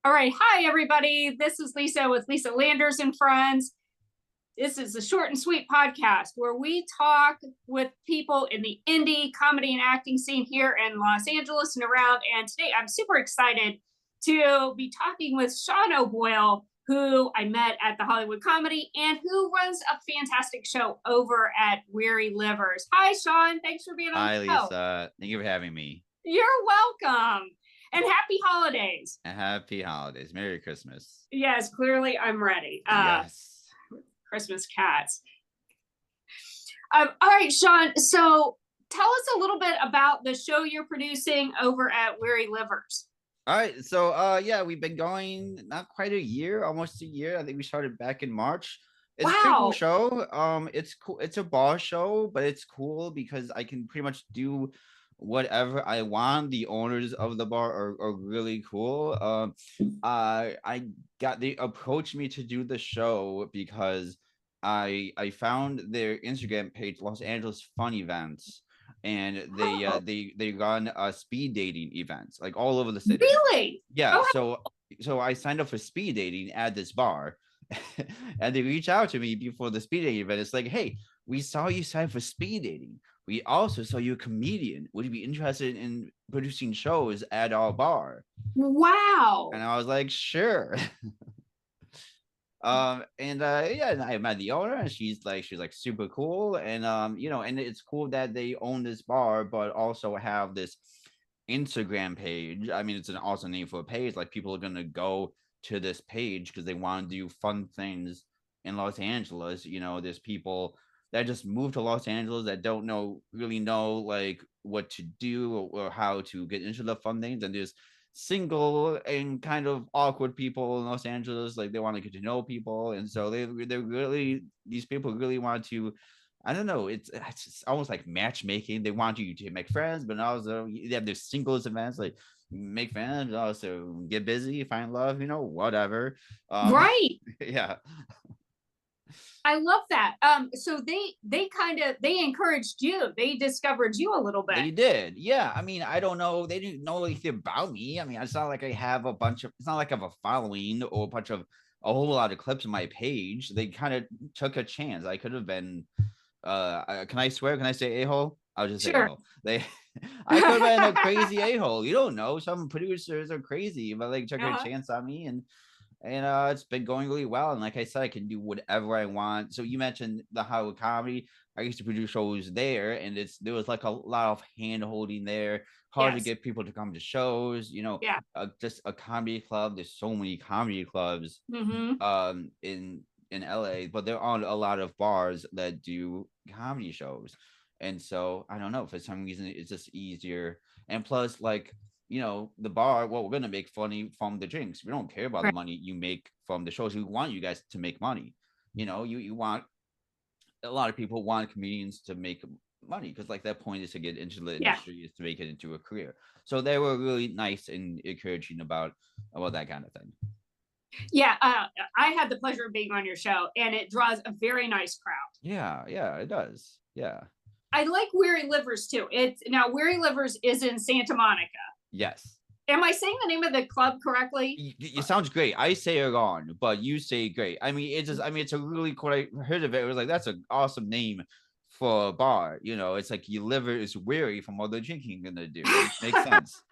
All right. Hi, everybody. This is Lisa with Lisa Landers and Friends. This is a short and sweet podcast where we talk with people in the indie comedy and acting scene here in Los Angeles and around. And today I'm super excited to be talking with Sean O'Boyle, who I met at the Hollywood Comedy and who runs a fantastic show over at Weary Livers. Hi, Sean. Thanks for being on Hi, the show. Lisa. Thank you for having me. You're welcome. And happy holidays. Happy holidays. Merry Christmas. Yes, clearly I'm ready. Yes. Christmas cats. All right, Sean. So tell us a little bit about the show you're producing over at Weary Livers. All right. So yeah, we've been going not quite a year, almost a year. I think we started back in March. It's a pretty cool show. It's cool. It's a bar show, but it's cool because I can pretty much do whatever I want. The owners of the bar are really cool. They approached me to do the show because I found their Instagram page, Los Angeles Fun Events, and they run speed dating events like all over the city. Really? Yeah. So I signed up for speed dating at this bar. And they reach out to me before the speed dating event. It's like, hey, we saw you sign for speed dating. We also saw you a comedian. Would you be interested in producing shows at our bar? Wow. And I was like, sure. And I met the owner, and she's like super cool. And and it's cool that they own this bar, but also have this Instagram page. I mean, it's an awesome name for a page. Like, people are gonna go to this page because they want to do fun things in Los Angeles. There's people that just moved to Los Angeles that don't really know like what to do or how to get into the fun things. And there's single and kind of awkward people in Los Angeles, like they want to get to know people. And so these people really want to, I don't know, it's almost like matchmaking. They want you to make friends, but also they have their singles events, like make friends, also get busy, find love, whatever. Right. Yeah. I love that. So they encouraged you. They discovered you a little bit. They did. Yeah. I mean, I don't know. They didn't know anything about me. I mean, it's not like I have it's not like I have a following or a whole lot of clips on my page. They kind of took a chance. I could have been, can I swear? Can I say a-hole? I'll just say a-hole. I could have been a crazy a-hole. You don't know. Some producers are crazy, but they took a chance on me, and it's been going really well. And like I said, I can do whatever I want. So you mentioned the Hollywood Comedy. I used to produce shows there, and there was like a lot of hand holding there. Hard to get people to come to shows. Just a comedy club. There's so many comedy clubs in LA, but there aren't a lot of bars that do comedy shows. And so I don't know, for some reason it's just easier. And plus, like, the bar, well, we're gonna make funny from the drinks. We don't care about the money you make from the shows. We want you guys to make money. You want, a lot of people want comedians to make money because like that point is to get into the industry, is to make it into a career. So they were really nice and encouraging about that kind of thing. Yeah, I had the pleasure of being on your show, and it draws a very nice crowd. Yeah, it does. Yeah. I like Weary Livers too. Weary Livers is in Santa Monica. Yes. Am I saying the name of the club correctly? It sounds great. I say it wrong, but you say great. I mean, it's a really cool. I heard of it. It was like, that's an awesome name for a bar. It's like your liver is weary from all the drinking you're gonna do. It makes sense.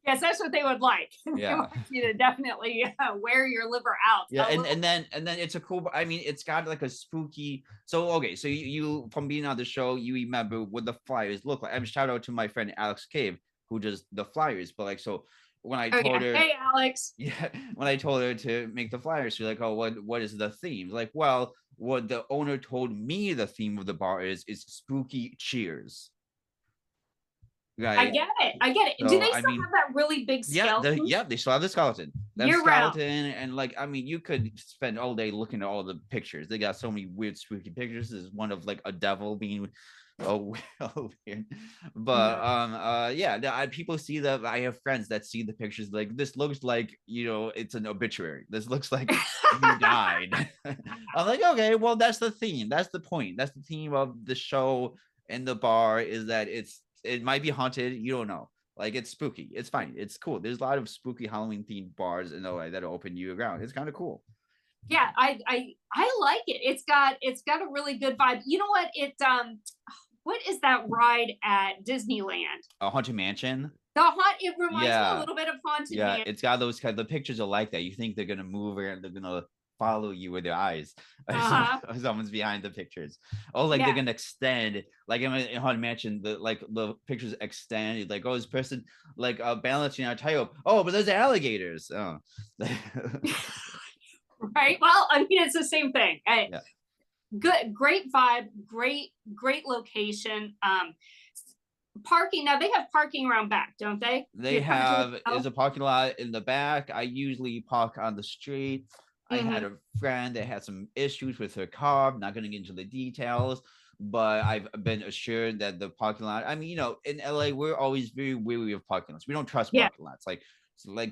Yes, that's what they would like. Yeah. They want you to definitely wear your liver out. Yeah, and then it's a cool. I mean, it's got like a spooky. So okay, so you from being on the show, you remember what the flyers look like. I'm shout out to my friend Alex Cave, who does the flyers. But like, so when I told her, hey Alex, yeah, when I told her to make the flyers, she's like, oh, what is the theme? Like, well, what the owner told me the theme of the bar is spooky cheers. Right. I get it. So, do they still have that really big skeleton? They still have the skeleton. And like, I mean, you could spend all day looking at all the pictures. They got so many weird, spooky pictures. There's one of like a devil being weird. But people see that. I have friends that see the pictures like, this looks like, it's an obituary. This looks like you died. I'm like, okay, well, that's the theme. That's the point. That's the theme of the show and the bar, is that it might be haunted. You don't know. Like it's spooky. It's fine. It's cool. There's a lot of spooky Halloween themed bars in LA that are open year round. It's kind of cool. Yeah, I like it. It's got a really good vibe. You know what? What is that ride at Disneyland? A Haunted Mansion. It reminds me a little bit of Haunted Mansion. It's got those kind of, the pictures are like that. You think they're gonna move and they're gonna follow you with their eyes. Someone's behind the pictures. Oh, like they're gonna extend, like in Haunted Mansion, the pictures extend, like, oh, this person like balancing on a tightrope. Oh, but there's alligators. Oh. Right. Well, I mean, it's the same thing. Good, great vibe, great location. Parking, now they have parking around back, don't they? They have, there's a parking lot in the back. I usually park on the street. I had a friend that had some issues with her car. I'm not going to get into the details, but I've been assured that the parking lot, I mean, you know, in LA, we're always very wary of parking lots. We don't trust parking lots. Like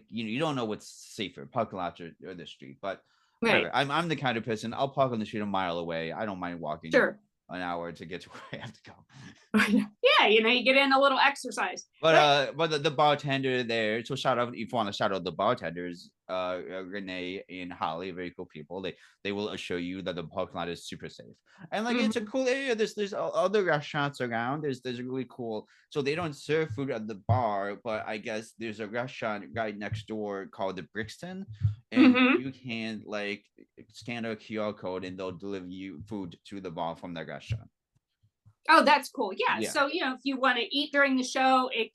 you don't know what's safer, parking lots or the street. But whatever. I'm the kind of person, I'll park on the street a mile away. I don't mind walking an hour to get to where I have to go. Yeah, you know, you get in a little exercise. But the bartender there, so shout out, if you want to shout out the bartenders, Renee and Holly, very cool people. They will assure you that the parking lot is super safe, and like it's a cool area. There's other restaurants around. There's really cool. So they don't serve food at the bar, but I guess there's a restaurant right next door called the Brixton, and you can like scan a QR code and they'll deliver you food to the bar from the restaurant. Oh, that's cool. Yeah. So, you know, if you want to eat during the show, you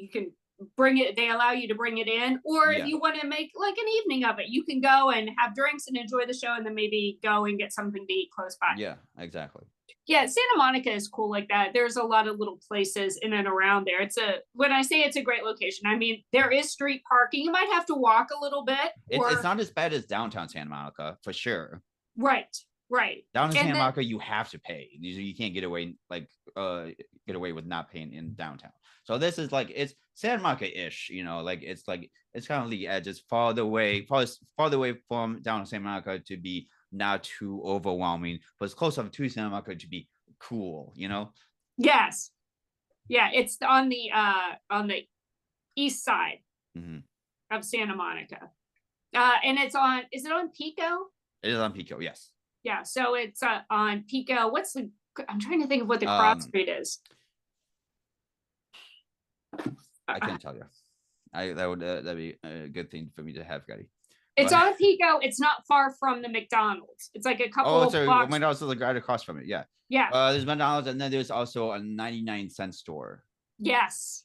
can bring it. They allow you to bring it in, or if you want to make like an evening of it, you can go and have drinks and enjoy the show and then maybe go and get something to eat close by. Yeah, exactly. Yeah. Santa Monica is cool like that. There's a lot of little places in and around there. When I say it's a great location, I mean, there is street parking. You might have to walk a little bit. It's not as bad as downtown Santa Monica for sure. Right. Down in Santa Monica, you have to pay. You can't get away with not paying in downtown. So this is like, it's Santa Monica-ish, you know, like it's kind of the edge. It's farther away from down in Santa Monica to be not too overwhelming, but it's close enough to Santa Monica to be cool, you know? Yes. Yeah, it's on the east side of Santa Monica. And is it on Pico? It is on Pico, yes. Yeah, so it's on Pico. I'm trying to think of what the cross street is. I can't tell you. That'd be a good thing for me to have ready. It's on Pico. It's not far from the McDonald's. It's like a couple of blocks. McDonald's is like right across from it. Yeah. Yeah. There's McDonald's, and then there's also a 99-cent store. Yes.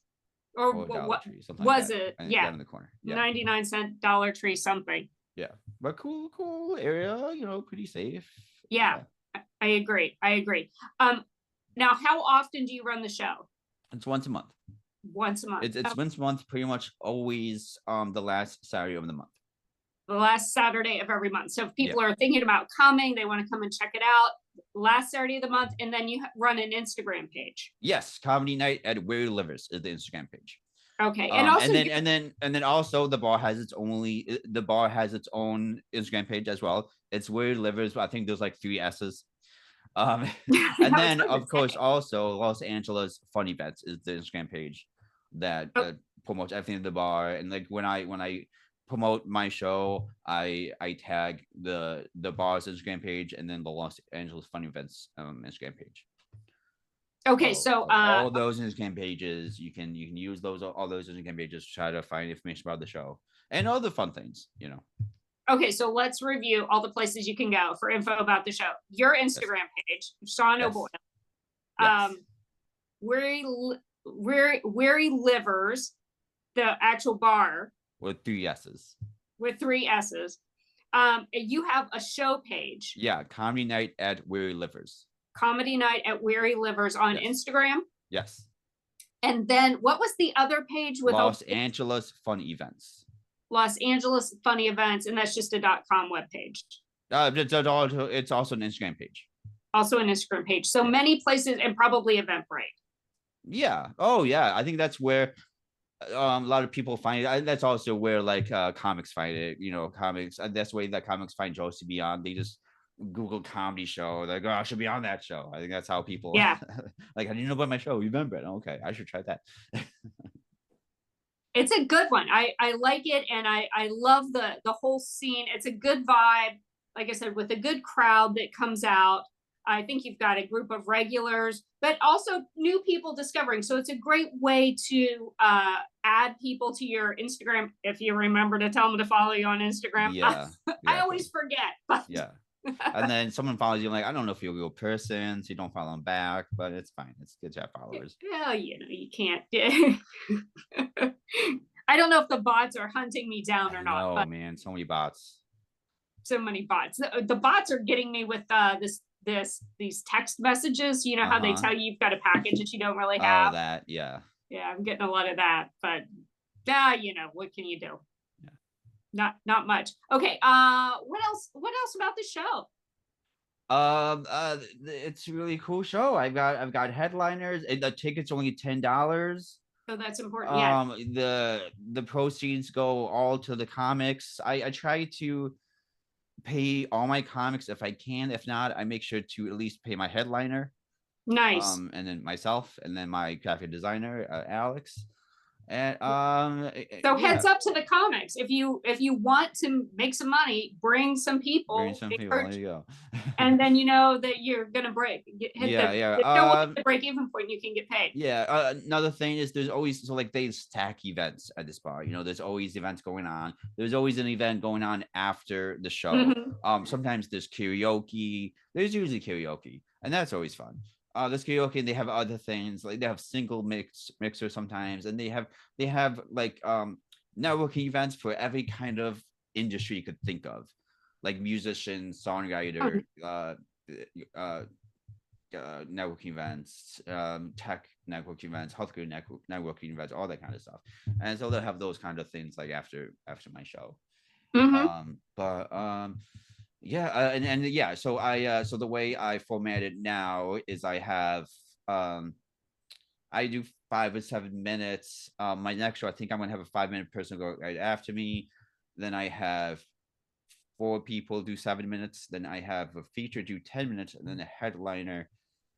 Or what was it? Yeah. Down in the corner. Yeah. 99-cent Dollar Tree something. Yeah, but cool area, you know, pretty safe. Yeah, I agree. Now, how often do you run the show? It's once a month. Once a month. It's once a month, pretty much always the last Saturday of the month. The last Saturday of every month. So if people are thinking about coming, they want to come and check it out, last Saturday of the month, and then you run an Instagram page. Yes, Comedy Night at Weary Livers is the Instagram page. Okay, and also and then also the bar has its own Instagram page as well. It's Weary Livers, but I think there's like 3 S's. And then of course also Los Angeles Fun Events is the Instagram page that promotes everything at the bar. And like when I promote my show, I tag the bar's Instagram page and then the Los Angeles Fun Events Instagram page. Okay, so all those Instagram pages, you can use all those Instagram pages to try to find information about the show and other fun things, you know. Okay, so let's review all the places you can go for info about the show. Your Instagram page, Sean O'Boyle. Weary Livers, the actual bar. With 3 S's. With 3 S's. You have a show page. Yeah, Comedy Night at Weary Livers. Comedy Night at Weary Livers on Instagram. Yes. And then what was the other page with Los Angeles Fun Events? Los Angeles Funny Events, and that's just a .com webpage. It's also an Instagram page. Also an Instagram page. So many places, and probably Eventbrite. Yeah. Oh yeah. I think that's where a lot of people find it. That's also where like comics find it. You know, comics. That's the way that comics find shows to be on. They just Google comedy show. Like, oh, I should be on that show. I think that's how people. Yeah. Like, how do you know about my show? Eventbrite. Okay, I should try that. It's a good one. I like it, and I love the whole scene. It's a good vibe. Like I said, with a good crowd that comes out. I think you've got a group of regulars, but also new people discovering. So it's a great way to add people to your Instagram if you remember to tell them to follow you on Instagram. Yeah, I yeah, always forget, but yeah. And then someone follows you, like, I don't know if you're a real person, so you don't follow them back, but it's fine. It's good to have followers. well, you can't. I don't know if the bots are hunting me down or I not, know, but man. So many bots. so many bots. The bots are getting me with these text messages. You know how they tell you you've got a package that you don't really Oh, have. that, yeah. Yeah, I'm getting a lot of that, but what can you do? Yeah. Not much. Okay. What else about the show? It's a really cool show. I've got headliners. The ticket's only $10. So that's important. Yeah. The proceeds go all to the comics. I try to pay all my comics if I can. If not, I make sure to at least pay my headliner. Nice. And then myself, and then my graphic designer, Alex. And so heads up to the comics. If you want to make some money, bring some people. Bring some people. There you go. And then you know that you're gonna hit the break even point. You can get paid. Yeah. Another thing is there's always they stack events at this bar. There's always events going on. There's always an event going on after the show. Mm-hmm. Sometimes there's karaoke. There's usually karaoke, and that's always fun. This karaoke, and they have other things, like they have single mixer sometimes, and they have networking events for every kind of industry you could think of, like musician, songwriter, networking events, tech networking events, healthcare networking events, all that kind of stuff. And so they'll have those kind of things like after my show. Mm-hmm. Yeah, so the way I format it now is I have I do 5 or 7 minutes. My next show, I think I'm gonna have a 5-minute person go right after me. Then I have 4 people do 7 minutes. Then I have a feature do 10 minutes, and then a headliner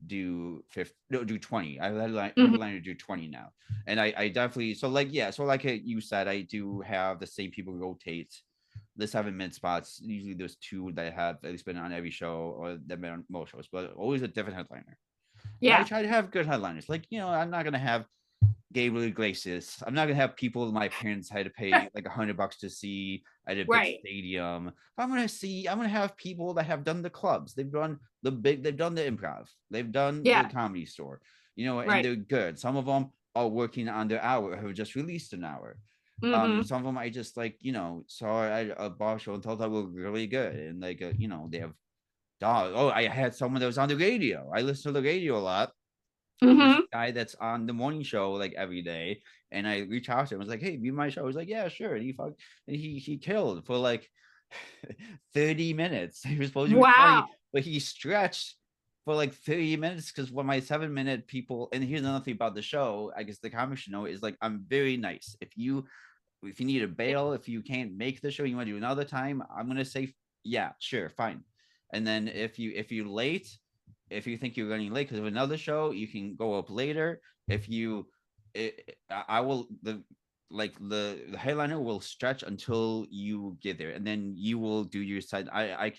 do 20. I headliner do 20 now. And I definitely like you said, I do have the same people rotate the 7-minute spots. Usually there's 2 that have at least been on every show, or they've been on most shows, but always a different headliner. Yeah, I try to have good headliners. I'm not gonna have Gabriel Iglesias. I'm not gonna have people my parents had to pay like $100 to see at a big stadium. I'm gonna have people that have done the clubs. They've done the improv. They've done the Comedy Store. And they're good. Some of them are working on their hour, have just released an hour. Mm-hmm. Some of them I just saw at a bar show and thought that were really good, and they have I had someone that was on the radio. I listen to the radio a lot. Mm-hmm. Guy that's on the morning show every day, and I reached out to him. I was like, "Hey, be my show." I was like, "Yeah, sure." And he killed for 30 minutes. He was supposed to be funny, but he stretched for 30 minutes because when my 7-minute people. And here's another thing about the show. I guess the comic should know is I'm very nice. If you need a bail, if you can't make the show, you want to do another time, I'm gonna say, yeah, sure, fine. And then if you're late, if you think you're running late because of another show, you can go up later. The headliner will stretch until you get there, and then you will do your side. I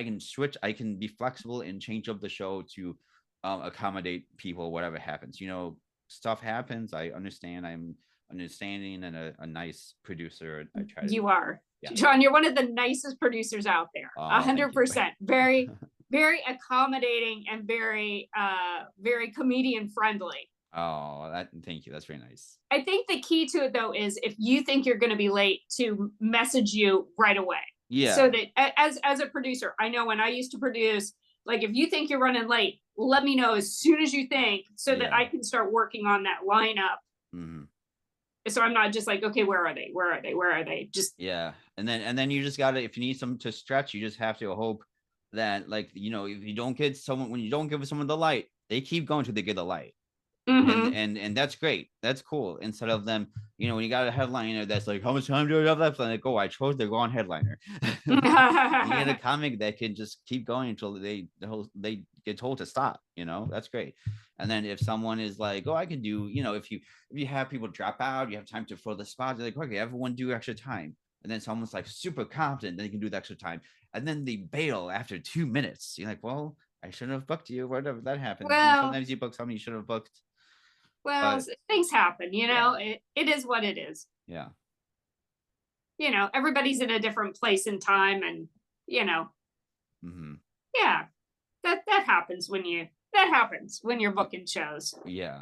can switch. I can be flexible and change up the show to accommodate people, whatever happens. Stuff happens. I understand. I'm understanding and a nice producer. I try. You are. Yeah. John, you're one of the nicest producers out there. 100%. Very, very accommodating and very, very comedian friendly. Oh, thank you. That's very nice. I think the key to it though is if you think you're going to be late, to message you right away. Yeah. So that as a producer, I know when I used to produce, if you think you're running late, let me know as soon as you think, so that I can start working on that lineup. Mm-hmm. So I'm not just okay, where are they? Just and then you just gotta, if you need someone to stretch, you just have to hope that if you don't get someone, when you don't give someone the light, they keep going till they get the light. Mm-hmm. And that's great, that's cool. Instead of them, when you got a headliner that's how much time do I have left, and I chose to go on headliner. You get a comic that can just keep going until they get told to stop, that's great. And then if someone is like, oh, I can do, if you have people drop out, you have time to fill the spot, you're like, okay, everyone do extra time. And then someone's like super confident, then you can do the extra time. And then they bail after 2 minutes. You're like, well, I shouldn't have booked you. Whatever that happens. Well, sometimes you book something you should have booked. Well, things happen, yeah. it is what it is. Yeah. Everybody's in a different place in time, and Mm-hmm. yeah, that happens when you're booking shows. Yeah.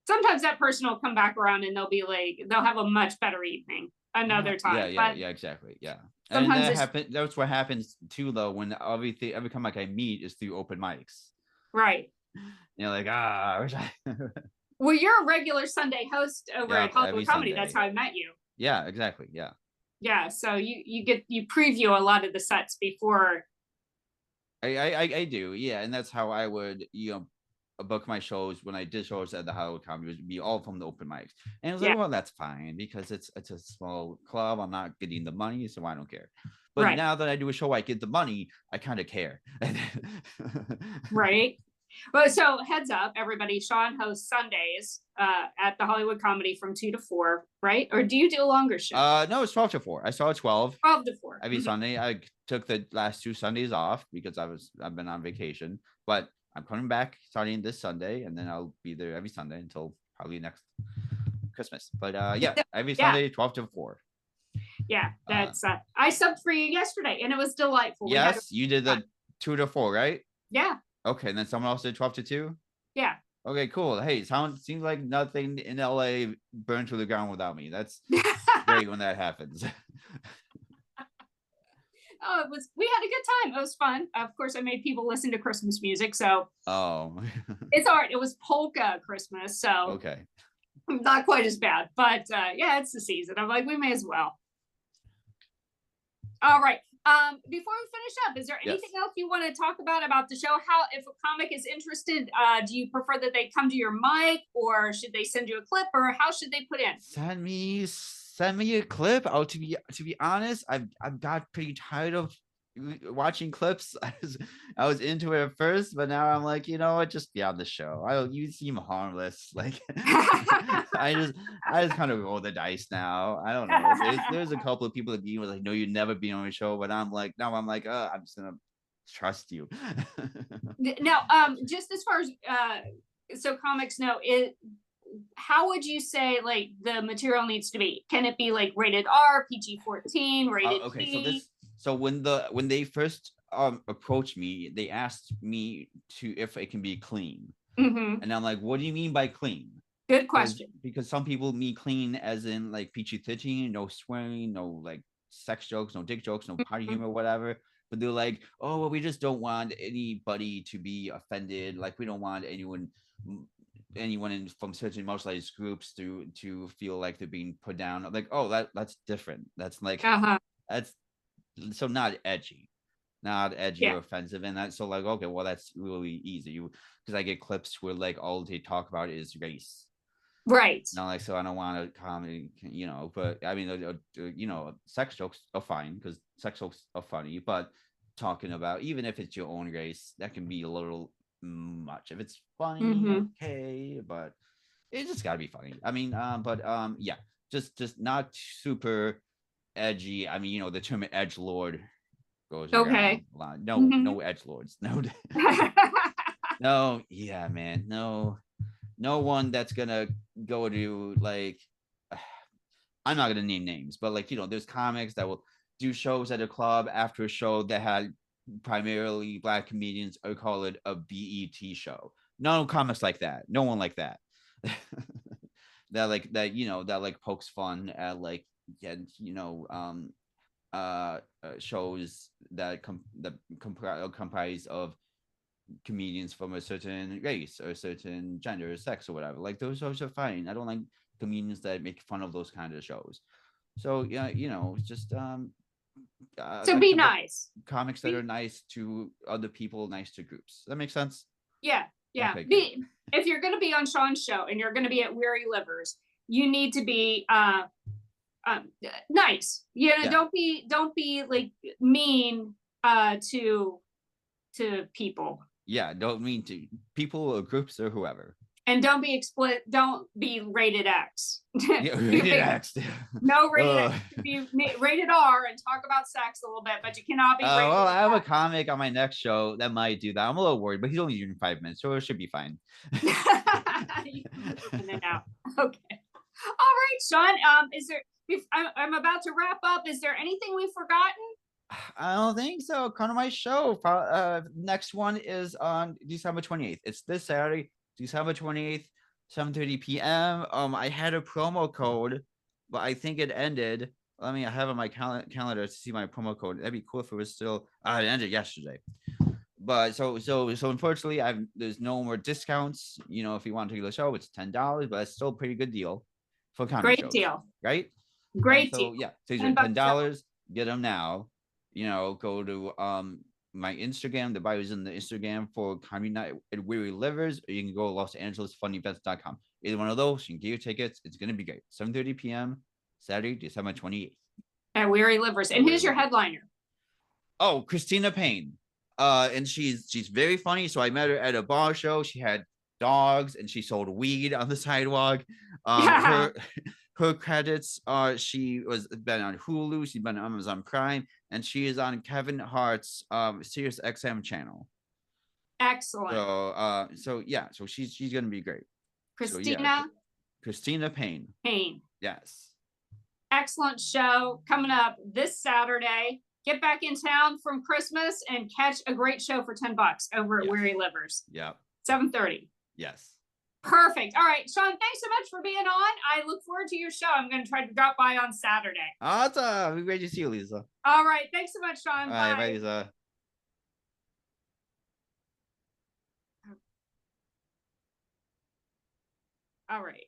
Sometimes that person will come back around and they'll have a much better evening another time. Yeah, exactly. Yeah. And that's what happens too, though, when every comic I meet is through open mics. Right. Like, I wish I Well, you're a regular Sunday host over at Hollywood Comedy. Sunday. That's how I met you. Yeah, exactly. Yeah. Yeah. So you preview a lot of the sets before. I do. Yeah. And that's how I would, book my shows when I did shows at the Hollywood Comedy, would be all from the open mics. And it was like, well, that's fine because it's a small club. I'm not getting the money, so I don't care. But now that I do a show, I get the money, I kind of care. Right. Well, so heads up, everybody, Sean hosts Sundays at the Hollywood Comedy from 2 to 4, right? Or do you do a longer show? No, it's 12 to 4. I saw it 12. 12 to 4. Every Sunday. I took the last 2 Sundays off because I've been on vacation. But I'm coming back starting this Sunday, and then I'll be there every Sunday until probably next Christmas. But every Sunday, 12 to 4. Yeah, that's I subbed for you yesterday, and it was delightful. Yes, you did the 2 to 4, right? Yeah. Okay, and then someone else did 12 to 2? Yeah. Okay, cool. Hey, seems like nothing in LA burned to the ground without me. That's great when that happens. Oh, we had a good time. It was fun. Of course, I made people listen to Christmas music, so it's all right. It was polka Christmas, so okay, not quite as bad. But yeah, it's the season. I'm like, we may as well. All right. Before we finish up, is there anything else you want to talk about the show? How, if a comic is interested, do you prefer that they come to your mic, or should they send you a clip, or how should they put in? Send me a clip. Oh, to be honest, I've got pretty tired of watching clips. I was into it at first, but now I'm like, just be on the show. You seem harmless. Like I just kind of roll the dice now. I don't know. There's a couple of people that was like, no, you'd never be on a show, but I'm like, I'm just gonna trust you. Now, just as far as so comics know it. How would you say like the material needs to be? Can it be like rated R, PG-14, rated okay, P? So when they first approached me, they asked me if it can be clean, and I'm like, what do you mean by clean? Good question. Because some people mean clean as in like PG-13, no swearing, no like sex jokes, no dick jokes, no potty humor, whatever. But they're like, oh, well, we just don't want anybody to be offended. Like we don't want anyone from certain marginalized groups to feel like they're being put down. Like, oh, that's different. That's like that's so not edgy or offensive, and that's so like, okay, well, that's really easy because I get clips where like all they talk about is race, right? Not like, so I don't want to comedy, but I mean, sex jokes are fine because sex jokes are funny, but talking about, even if it's your own race, that can be a little much. If it's funny, okay, but it just gotta be funny. I mean, yeah, just not super edgy. I mean, the term edgelord goes around a lot. No edgelords. No, yeah, man, no one that's gonna go to like, I'm not gonna name names, but like, there's comics that will do shows at a club after a show that had primarily Black comedians, or call it a BET show. No comics like that. No one like that. that pokes fun at like, shows that comprise of comedians from a certain race or certain gender or sex or whatever. Like those shows are fine. I don't like comedians that make fun of those kind of shows. So yeah, just so be nice. Comics that are nice to other people, nice to groups. That makes sense? Yeah. Okay, if you're going to be on Sean's show and you're going to be at Weary Livers, you need to be nice. Don't be like mean to people. Yeah, don't mean to people or groups or whoever. And don't be rated X. Yeah, You rated be- X. No rated X. Ugh. You can be rated R and talk about sex a little bit, but you cannot be rated Well, I have a X. comic on my next show that might do that. I'm a little worried, but he's only doing 5 minutes, so it should be fine. You can be in and out. Okay. All right, Sean. Is there? I'm about to wrap up. Is there anything we've forgotten? I don't think so. Come to my show. Next one is on December 28th. It's this Saturday, December 28th, 7:30 p.m. I had a promo code, but I think it ended. I have on my calendar to see my promo code. That'd be cool if it was still. It ended yesterday. But so unfortunately, there's no more discounts. If you want to go to the show, it's $10, but it's still a pretty good deal for comedy Great shows, deal. right? Great So deal. yeah, so these are $10. Get them now. Go to my Instagram. The bio is in the Instagram for Comedy Night at Weary Livers, or you can go to LosAngelesFunEvents.com. Either one of those, you can get your tickets. It's gonna be great. 7:30 p.m. Saturday, December 28th. At Weary Livers. And who's your headliner? Oh, Christina Payne. And she's very funny. So I met her at a bar show. She had dogs and she sold weed on the sidewalk. Her credits are she was been on Hulu, she's been on Amazon Prime, and she is on Kevin Hart's Sirius XM channel. Excellent. So she's gonna be great. Christina. Christina Payne. Yes. Excellent show coming up this Saturday. Get back in town from Christmas and catch a great show for $10 over at Weary Livers. Yeah. 7:30. Yes. Perfect. All right, Sean, thanks so much for being on. I look forward to your show. I'm going to try to drop by on Saturday. Awesome. We're great to see you, Lisa. All right. Thanks so much, Sean. All right, bye, Lisa. All right.